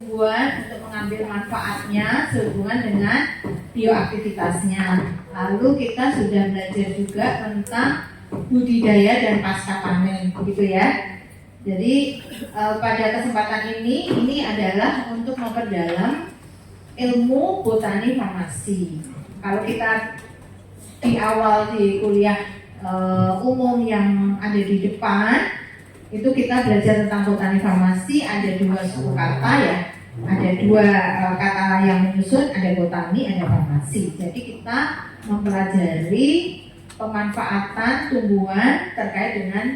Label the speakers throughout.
Speaker 1: untuk mengambil manfaatnya sehubungan dengan bioaktivitasnya. Lalu kita sudah belajar juga tentang budidaya dan pasca panen, begitu ya. Jadi pada kesempatan ini adalah untuk memperdalam ilmu botani farmasi. Kalau kita di awal di kuliah umum yang ada di depan, itu kita belajar tentang botani farmasi, ada 2 suku kata ya, ada 2 kata yang menyusun, ada botani, ada farmasi. Jadi kita mempelajari pemanfaatan tumbuhan terkait dengan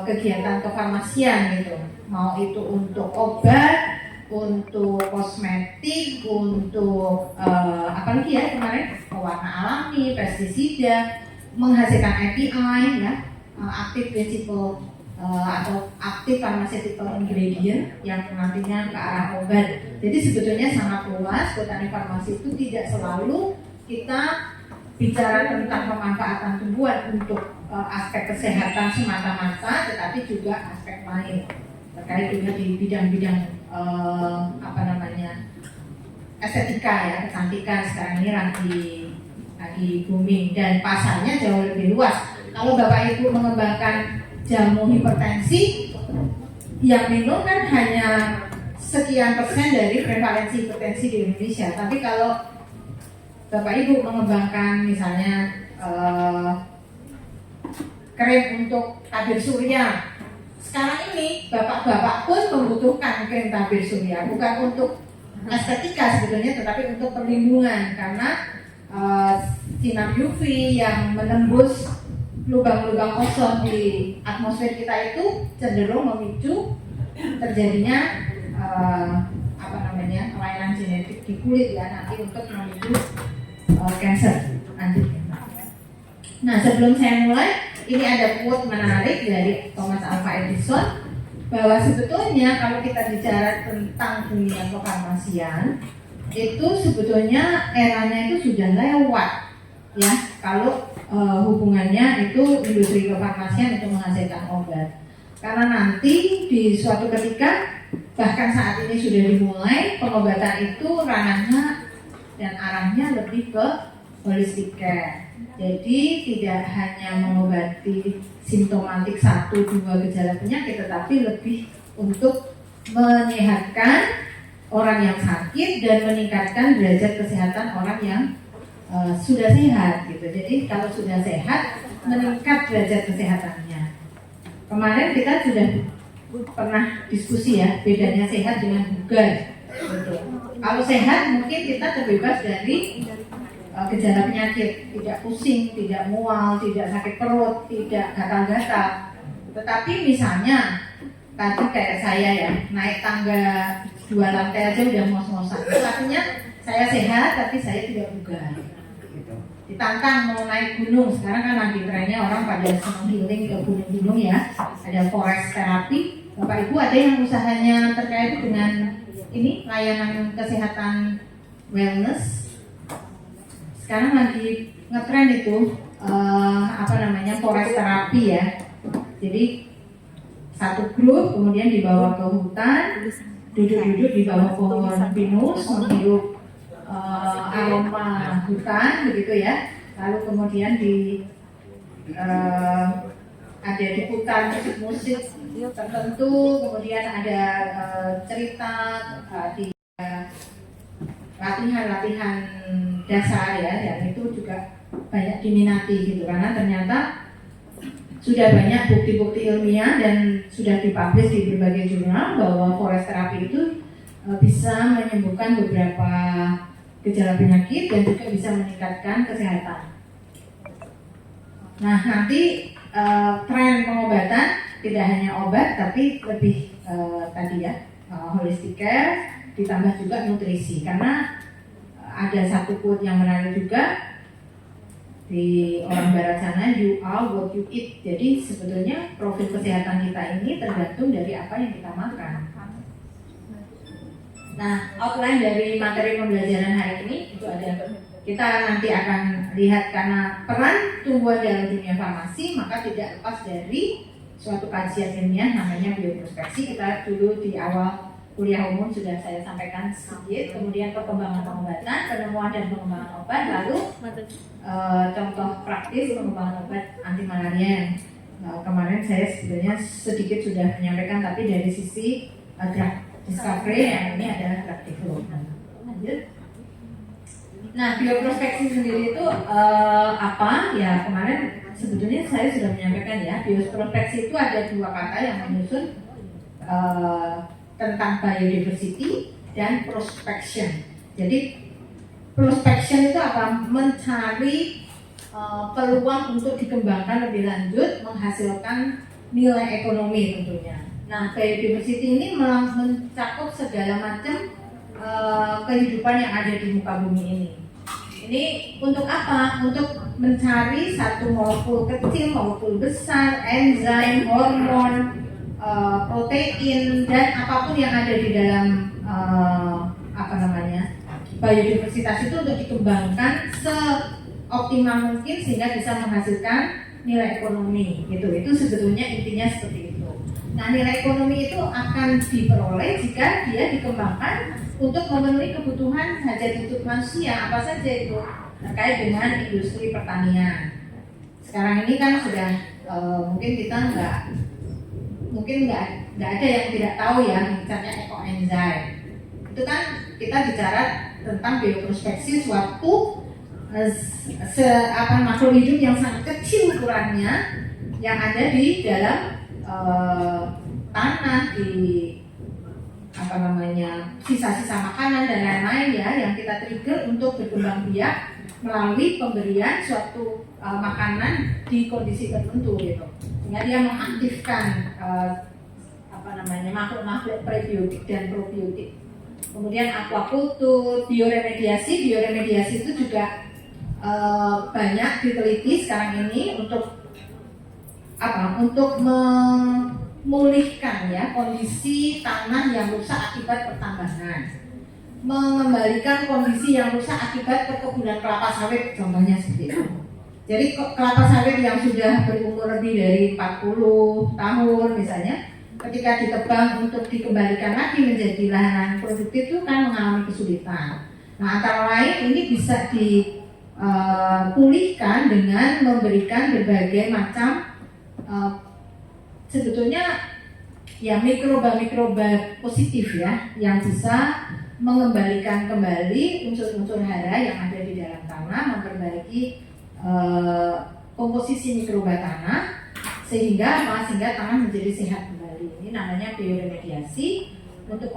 Speaker 1: kegiatan kefarmasian gitu, mau itu untuk obat, untuk kosmetik, untuk apalagi ya kemarin pewarna alami, pestisida, menghasilkan API ya, active principle atau active pharmaceutical ingredient yang nantinya ke arah obat. Jadi sebetulnya sangat luas. Botani farmasi itu tidak selalu kita bicara tentang pemanfaatan tumbuhan untuk aspek kesehatan semata-mata, tetapi juga aspek lain terkait juga di bidang-bidang estetika ya, kecantikan sekarang ini lagi booming dan pasarnya jauh lebih luas. Kalau Bapak Ibu mengembangkan jamu hipertensi, yang minum kan hanya sekian persen dari prevalensi hipertensi di Indonesia. Tapi kalau Bapak Ibu mengembangkan misalnya krim untuk tabir surya, sekarang ini bapak-bapak pun membutuhkan krim tabir surya, bukan untuk estetika sebetulnya, tetapi untuk perlindungan karena sinar UV yang menembus lubang-lubang ozon di atmosfer kita itu cenderung memicu terjadinya kelainan genetik di kulit ya, nanti untuk memicu kanker nanti. Nah, sebelum saya mulai, ini ada quote menarik dari Thomas Alva Edison bahwa sebetulnya kalau kita bicara tentang dunia kefarmasian, itu sebetulnya eranya itu sudah lewat ya, kalau hubungannya itu industri kefarmasian untuk menghasilkan obat. Karena nanti di suatu ketika, bahkan saat ini sudah dimulai, pengobatan itu ranahnya dan arahnya lebih ke holistic care. Jadi tidak hanya mengobati simptomatik 1-2 gejala penyakit, tetapi lebih untuk menyehatkan orang yang sakit dan meningkatkan derajat kesehatan orang yang sudah sehat gitu. Jadi kalau sudah sehat, meningkat derajat kesehatannya. Kemarin kita sudah pernah diskusi ya, bedanya sehat dengan bugar gitu. Kalau sehat mungkin kita terbebas dari gejala penyakit, tidak pusing, tidak mual, tidak sakit perut, tidak gatal-gatal. Tetapi misalnya tadi kayak saya ya, naik tangga 2 lantai aja udah ngos-ngosan. Artinya saya sehat tapi saya tidak bugar. Ditantang mau naik gunung, sekarang kan lagi trennya orang pada senang healing ke gunung-gunung ya, ada forest therapy. Bapak Ibu ada yang usahanya terkait dengan ini layanan kesehatan wellness, sekarang lagi ngetren itu forest therapy ya. Jadi satu grup kemudian dibawa ke hutan, duduk-duduk di bawah pohon pinus, menghirup aroma hutan begitu ya. Lalu kemudian ada diputar musik-musik tertentu, kemudian ada cerita di latihan-latihan dasar ya, dan itu juga banyak diminati gitu karena ternyata sudah banyak bukti-bukti ilmiah dan sudah dipublish di berbagai jurnal bahwa forest therapy itu bisa menyembuhkan beberapa gejala penyakit dan juga bisa meningkatkan kesehatan. Nah, nanti tren pengobatan tidak hanya obat tapi lebih holistic care ditambah juga nutrisi, karena ada satu quote yang menarik juga di orang barat sana, you are what you eat. Jadi sebetulnya profil kesehatan kita ini tergantung dari apa yang kita makan. Nah, outline dari materi pembelajaran hari ini itu ada. Kita nanti akan lihat karena peran tumbuhan dalam dunia farmasi, maka tidak lepas dari suatu kajian ilmiah namanya bioprospeksi. Kita dulu di awal kuliah umum sudah saya sampaikan sedikit, kemudian perkembangan pengobatan, penemuan dan pengembangan obat, lalu contoh praktis pengembangan obat anti malaria yang kemarin saya sebenarnya sedikit sudah menyampaikan, tapi dari sisi drug discovery yang ini adalah drug development. Lanjut. Nah, bioprospeksi sendiri itu apa? Ya kemarin sebetulnya saya sudah menyampaikan ya, bioprospeksi itu ada dua kata yang menyusun tentang biodiversity dan prospection. Jadi prospection itu apa? Mencari peluang untuk dikembangkan lebih lanjut, menghasilkan nilai ekonomi tentunya. Nah, biodiversity ini mencakup segala macam kehidupan yang ada di muka bumi ini. Ini untuk apa? Untuk mencari satu molekul kecil, molekul besar, enzim, hormon, protein, dan apapun yang ada di dalam biodiversitas itu untuk dikembangkan seoptimal mungkin sehingga bisa menghasilkan nilai ekonomi gitu. Itu sebetulnya intinya seperti itu. Nah, nilai ekonomi itu akan diperoleh jika dia dikembangkan untuk memenuhi kebutuhan hajat hidup manusia, apa saja itu terkait dengan industri pertanian. Sekarang ini kan sudah mungkin kita nggak ada yang tidak tahu ya, misalnya ekoenzim. Itu kan kita bicara tentang bioprospeksi suatu makhluk hidup yang sangat kecil ukurannya yang ada di dalam tanah, di sisa-sisa makanan dan lain-lain ya, yang kita trigger untuk berkembang biak melalui pemberian suatu makanan di kondisi tertentu gitu, sehingga dia mengaktifkan makhluk-makhluk prebiotik dan probiotik. Kemudian aquaculture, bioremediasi itu juga banyak diteliti sekarang ini untuk memulihkan ya kondisi tanah yang rusak akibat pertambangan, mengembalikan kondisi yang rusak akibat perkebunan kelapa sawit contohnya seperti itu. Jadi kelapa sawit yang sudah berumur lebih dari 40 tahun misalnya, ketika ditebang untuk dikembalikan lagi menjadi lahan produktif itu kan mengalami kesulitan. Nah, antara lain ini bisa dipulihkan dengan memberikan berbagai macam sebetulnya ya mikroba positif ya, yang bisa mengembalikan kembali unsur-unsur hara yang ada di dalam tanah, memperbaiki komposisi mikroba tanah sehingga tanah menjadi sehat kembali. Ini namanya bioremediasi untuk